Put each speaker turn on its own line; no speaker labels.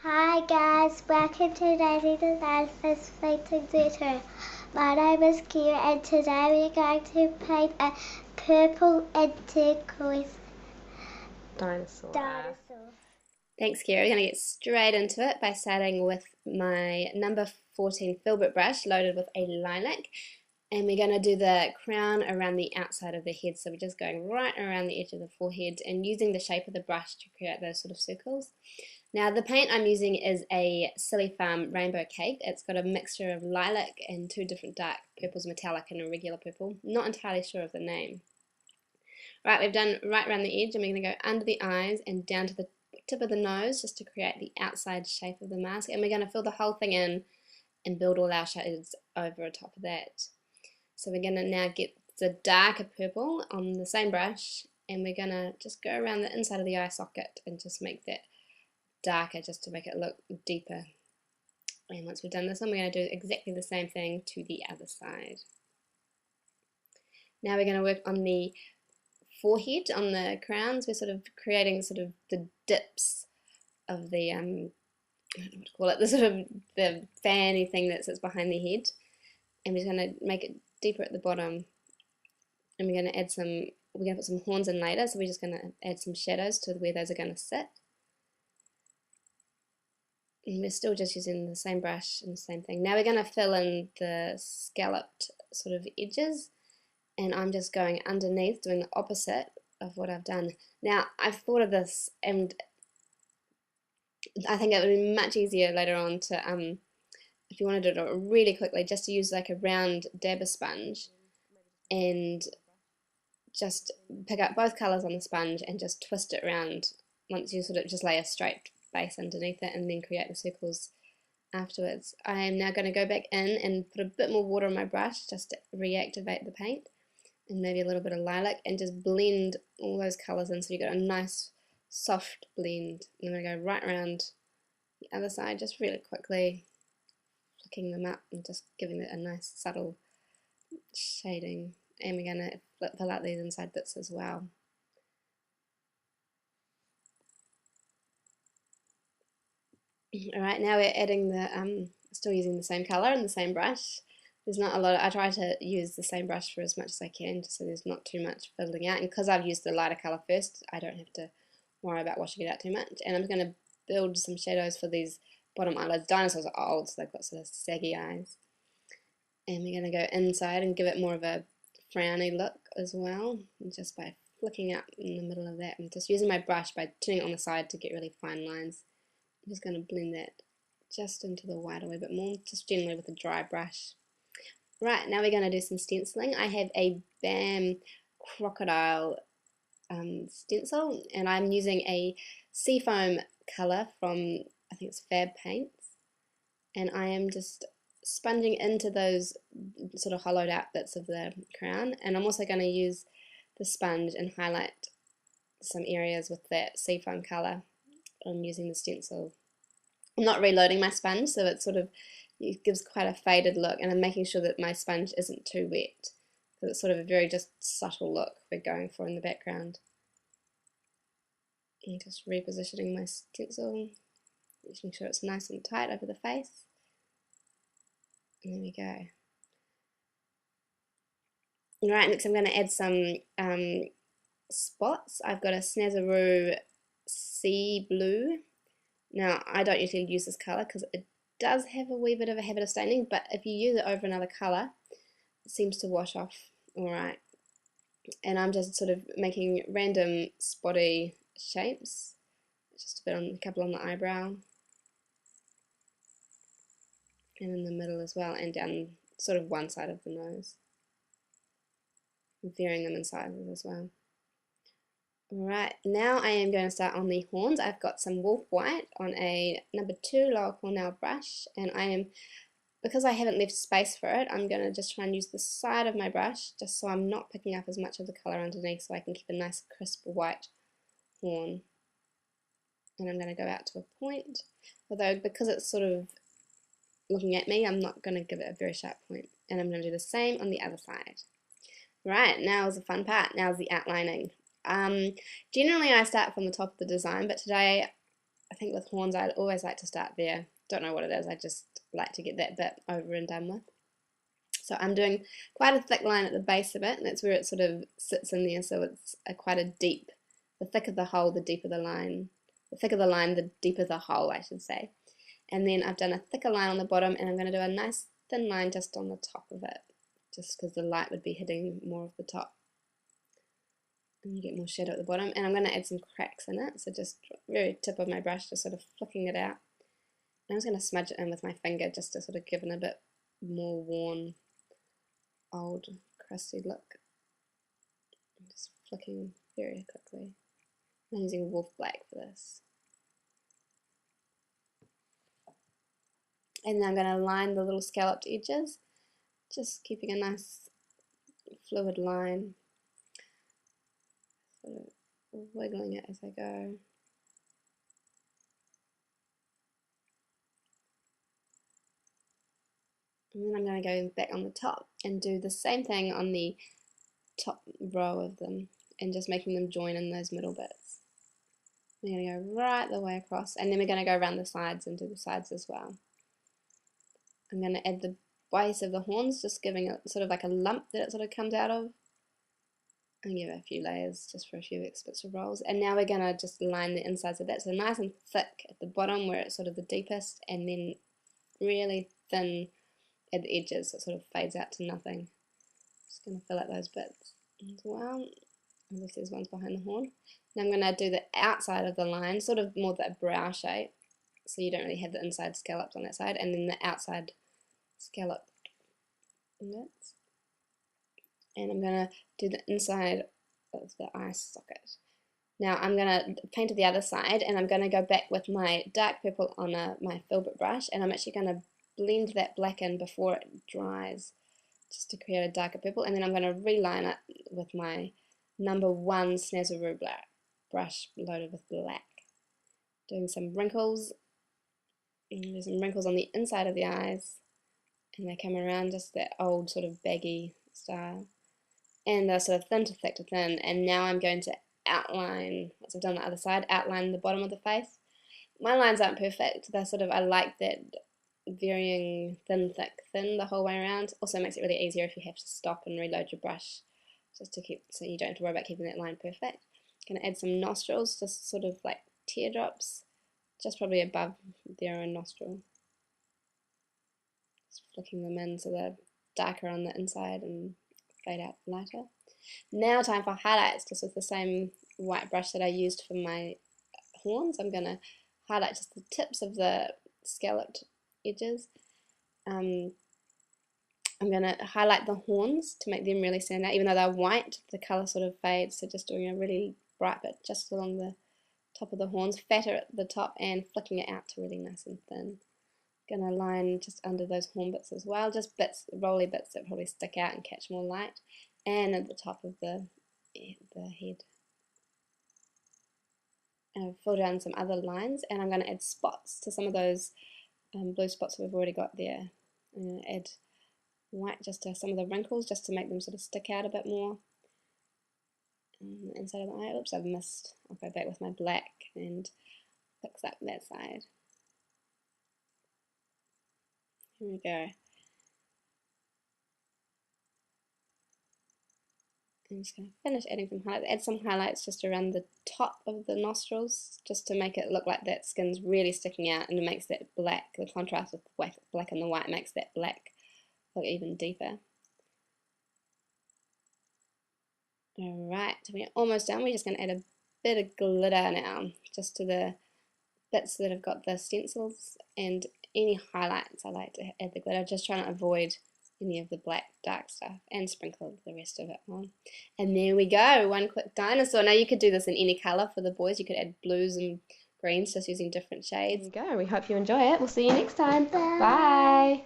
Hi guys, welcome to Daisy Design First Painting Tutor. My name is Kira and today we're going to paint a purple and turquoise dinosaur.
Thanks, Kira. We're going to get straight into it by starting with my number 14 filbert brush loaded with a lilac. And we're going to do the crown around the outside of the head. So we're just going right around the edge of the forehead and using the shape of the brush to create those sort of circles. Now the paint I'm using is a Silly Farm Rainbow Cake. It's got a mixture of lilac and two different dark purples, metallic and a regular purple. Not entirely sure of the name. Right, we've done right around the edge and we're going to go under the eyes and down to the tip of the nose just to create the outside shape of the mask. And we're going to fill the whole thing in and build all our shades over top of that. So we're going to now get the darker purple on the same brush and we're going to just go around the inside of the eye socket and just make that darker just to make it look deeper. And once we've done this one, we're going to do exactly the same thing to the other side. Now we're going to work on the forehead, on the crowns. We're sort of creating sort of the dips of the, I don't know what to call it, the sort of the fanny thing that sits behind the head. And we're going to make it deeper at the bottom. And we're going to add some, we're going to put some horns in later, so we're just going to add some shadows to where those are going to sit. And we're still just using the same brush and the same thing. Now we're going to fill in the scalloped sort of edges, and I'm just going underneath, doing the opposite of what I've done. Now I've thought of this, and I think it would be much easier later on to, if you want to do it really quickly, just to use like a round dabber sponge and just pick up both colours on the sponge and just twist it around once you sort of just lay a straight base underneath it and then create the circles afterwards. I am now going to go back in and put a bit more water on my brush just to reactivate the paint and maybe a little bit of lilac and just blend all those colours in so you've got a nice soft blend. I'm going to go right around the other side just really quickly, flicking them up and just giving it a nice subtle shading. And we're going to fill out these inside bits as well. Alright, now we're adding the, still using the same colour and the same brush. There's not a lot, I try to use the same brush for as much as I can so there's not too much filling out. And because I've used the lighter colour first, I don't have to worry about washing it out too much. And I'm going to build some shadows for these bottom eyelids. Dinosaurs are old, so they've got sort of saggy eyes. And we're going to go inside and give it more of a frowny look as well, just by flicking up in the middle of that. I'm just using my brush by turning it on the side to get really fine lines. I'm just going to blend that just into the white a wee bit more, just generally with a dry brush. Right, now we're going to do some stenciling. I have a BAM crocodile stencil, and I'm using a seafoam colour from, I think it's Fab Paints, and I am just sponging into those sort of hollowed out bits of the crown, and I'm also going to use the sponge and highlight some areas with that seafoam colour. I'm using the stencil. I'm not reloading my sponge, so it gives quite a faded look, and I'm making sure that my sponge isn't too wet, because it's sort of a very just subtle look we're going for in the background. And just repositioning my stencil, making sure it's nice and tight over the face. And there we go. Alright, next I'm going to add some spots. I've got a Snazaroo Sea Blue. Now, I don't usually use this colour because it does have a wee bit of a habit of staining, but if you use it over another colour, it seems to wash off alright. And I'm just sort of making random spotty shapes, just a couple on the eyebrow, and in the middle as well, and down sort of one side of the nose, varying them in sizes as well. Alright, now I am going to start on the horns. I've got some Wolf White on a number 2 Lower Cornell brush, and because I haven't left space for it, I'm going to just try and use the side of my brush just so I'm not picking up as much of the colour underneath, so I can keep a nice crisp white horn. And I'm going to go out to a point, although because it's sort of looking at me, I'm not going to give it a very sharp point. And I'm going to do the same on the other side. Right, now is the fun part. Now is the outlining. Generally I start from the top of the design, but today I think with horns I always like to start there. Don't know what it is, I just like to get that bit over and done with. So I'm doing quite a thick line at the base of it, and that's where it sort of sits in there, so it's quite a deep, the thicker the hole, the deeper the line. The thicker the line, the deeper the hole, I should say. And then I've done a thicker line on the bottom, and I'm going to do a nice thin line just on the top of it, just because the light would be hitting more of the top. And you get more shadow at the bottom. And I'm going to add some cracks in it, so just very tip of my brush, just sort of flicking it out. And I'm just going to smudge it in with my finger, just to sort of give it a bit more worn, old, crusty look. I'm just flicking very quickly. I'm using Wolf Black for this. And then I'm going to line the little scalloped edges, just keeping a nice fluid line, sort of wiggling it as I go. And then I'm going to go back on the top and do the same thing on the top row of them, and just making them join in those middle bits. We're going to go right the way across, and then we're going to go around the sides and do the sides as well. I'm going to add the base of the horns, just giving it sort of like a lump that it sort of comes out of, and give it a few layers just for a few extra rolls. And now we're going to just line the insides of that, so nice and thick at the bottom where it's sort of the deepest, and then really thin at the edges, so it sort of fades out to nothing. Just going to fill out those bits as well, as if there's ones behind the horn. Now I'm going to do the outside of the line, sort of more that brow shape, so you don't really have the inside scallops on that side, and then the outside scallop bits. And I'm going to do the inside of the eye socket. Now I'm going to paint to the other side, and I'm going to go back with my dark purple on my filbert brush, and I'm actually going to blend that black in before it dries, just to create a darker purple, and then I'm going to reline it with my number 1 Snazaroo black brush loaded with black. Doing some wrinkles, and there's some wrinkles on the inside of the eyes, and they come around just that old sort of baggy style, and they're sort of thin to thick to thin. And now I'm going to outline, once I've done the other side, outline the bottom of the face. My lines aren't perfect, they're sort of, I like that varying thin, thick, thin the whole way around. Also makes it really easier if you have to stop and reload your brush, just to keep, so you don't have to worry about keeping that line perfect. Gonna add some nostrils, just sort of like teardrops, just probably above their own nostril. Just flicking them in so they're darker on the inside and fade out lighter. Now time for highlights, just with the same white brush that I used for my horns. I'm gonna highlight just the tips of the scalloped edges. I'm going to highlight the horns to make them really stand out. Even though they're white, the colour sort of fades, so just doing a really bright bit just along the top of the horns, fatter at the top, and flicking it out to really nice and thin. Going to line just under those horn bits as well, just bits, rolly bits that probably stick out and catch more light, and at the top of the head. And I've filled down some other lines, and I'm going to add spots to some of those blue spots we've already got there. I'm going to add white just to some of the wrinkles, just to make them sort of stick out a bit more. On the inside of the eye, oops, I've missed. I'll go back with my black and fix up that side. Here we go. I'm just going to finish adding some highlights. Add some highlights just around the top of the nostrils, just to make it look like that skin's really sticking out, and it makes that black, the contrast with the black and the white makes that black look even deeper. Alright, so we're almost done. We're just going to add a bit of glitter now, just to the bits that have got the stencils, and any highlights I like to add the glitter, just trying to avoid any of the black dark stuff, and sprinkle the rest of it on. And there we go, one quick dinosaur. Now you could do this in any colour for the boys. You could add blues and greens, just using different shades.
There you go. We hope you enjoy it. We'll see you next time.
Bye.
Bye.